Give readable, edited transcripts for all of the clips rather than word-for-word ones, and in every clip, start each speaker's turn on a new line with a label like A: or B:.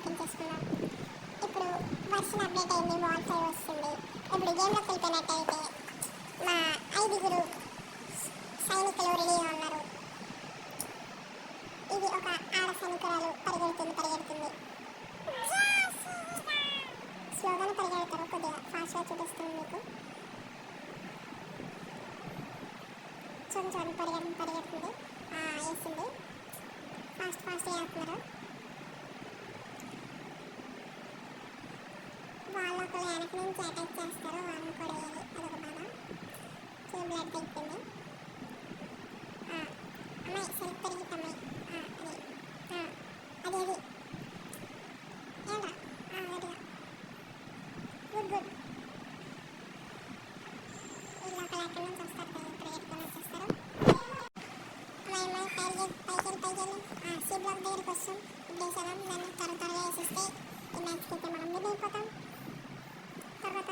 A: తెప్పించేసుకున్నాం. ఇప్పుడు version update అయింది, wall 5 వస్తుంది. ఇప్పుడు గేమ్లోకి వెళ్ళిపోయినట్టయితే మా 5 సైనికులు రెడీగా ఉన్నారు. ఇది ఒక ఆడ సైనికురాలు పరిగెడుతుంది. స్లోగానే పరిగెడతారు, కొద్దిగా ఫాస్ట్గా చూపిస్తుంది మీకు. చూడండి పరిగెడుతుంది. వేసింది, ఫాస్ట్గా వేస్తున్నారు. వాళ్ళు ఒకళ్ళు వెనక నుంచి అటాక్ చేస్తారు, వాళ్ళని కూడా వేయాలి, అదొక బాధ. బ్లడ్ తగ్గిపోయింది. అమ్మాయి సెల్ఫ్ పెరిగిద్ది అమ్మాయి. అది ఏంటా రెడీగా గుడ్. వీళ్ళు ఒకళ్ళు ఎక్కడి నుంచి వస్తారు, పరిగెత్తుకొని వచ్చేస్తారు. అమ్మాయి పైకి సి బ్లాక్ దగ్గరికి వస్తాం. ఇప్పుడు వేసేదాం, దాన్ని త్వరగా వేసేస్తే ఈ మ్యాచ్కి అయితే మనం మీద అయిపోతాం. త్వరగా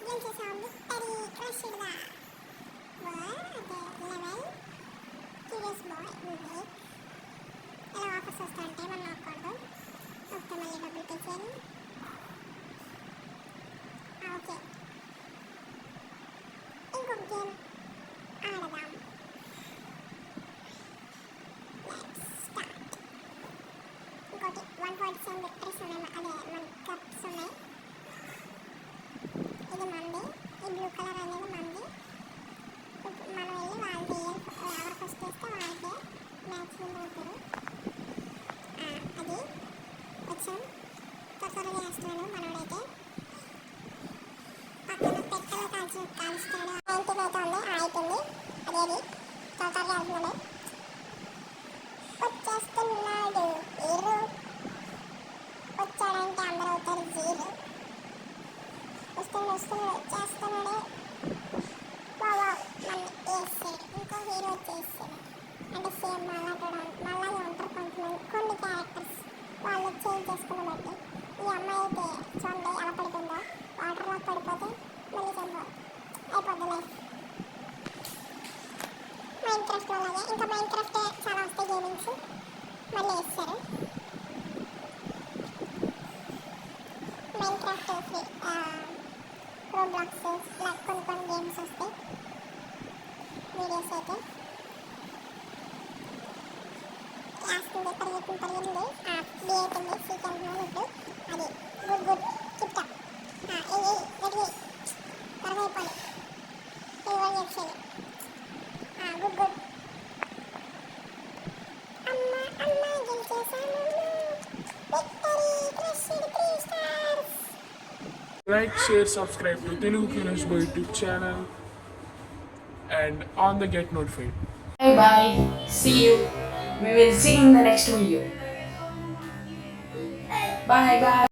A: గెలిచేసాం. విక్టరీ క్రష్డ్గా. లెవెల్ క్యూరియస్ బాయ్ ఉంది. ఇలా ఆఫర్స్ వస్తూ ఉంటాయి, మనం ఆపకూడదు. వస్తే మళ్ళీ డబ్బులు పే చేయాలి. ఓకే, ఇంకొక గేమ్ ఆడదాం. ఇంకోటి 147 విక్టరీస్ ఉన్నాయి, అదే మన కప్స్ ఉన్నాయి. ఇది మంది, ఈ బ్లూ కలర్ అనేది మంది. మనం వెళ్ళి వాళ్ళది ఎవరు ఫస్ట్ చేస్తే వాళ్ళకి మ్యాచ్ విన్ అవుతారు. అది వచ్చాం, త్వరగా వేస్తున్నాడు మనోడైతే. పక్కన పెట్టెలో కాల్చుతాడు. ఇంటికి అయితే ఉంది, అయిపోయింది. అదేది త్వరగా వెళ్తున్నాడు, వచ్చేస్తున్నాడు. హీరో వచ్చాడంటే అందరూ అవుతారు జీరో. వచ్చేస్తున్నాడు. బాబా మళ్ళీ వేసాడు, ఇంకో హీరో వచ్చేసాడు. అంటే సేమ్ మళ్ళీ ఉంటారు కొన్ని క్యారెక్టర్స్, వాళ్ళు చేంజ్ చేసుకున్న బట్టి. ఈ అమ్మాయి అయితే చూడండి ఎలా పడిపోయిందో, వాటర్లో పడిపోతే మళ్ళీ అయిపోద్ది లైఫ్. మైన్క్రాఫ్ట్లో లాగే ఇంకా మైన్క్రాఫ్టే చాలా వస్తాయి గేమింగ్స్, మళ్ళీ వేస్తారు. మైన్క్రాఫ్ట్ ఫ్రీ, రోబ్లాక్స్ ఇలా కొన్ని గేమ్స్ వస్తాయి. వీడియోస్ అయితే వేస్తుంది, పరిగెత్తుంది. బి అయిపోయింది, సీకి అంటున్నాను ఇప్పుడు. అది గుడ్ చిప్టా రెడీ త్వరగా అయిపోయి రివాల్వ్ చేసేది. గుడ్ అమ్మ గెలిచేసాను. Victory crushed 3 stars.
B: Like, share, subscribe to Telugu Kinos YouTube channel and on the get notified.
C: Bye. See you. We will see you in the next video. Bye.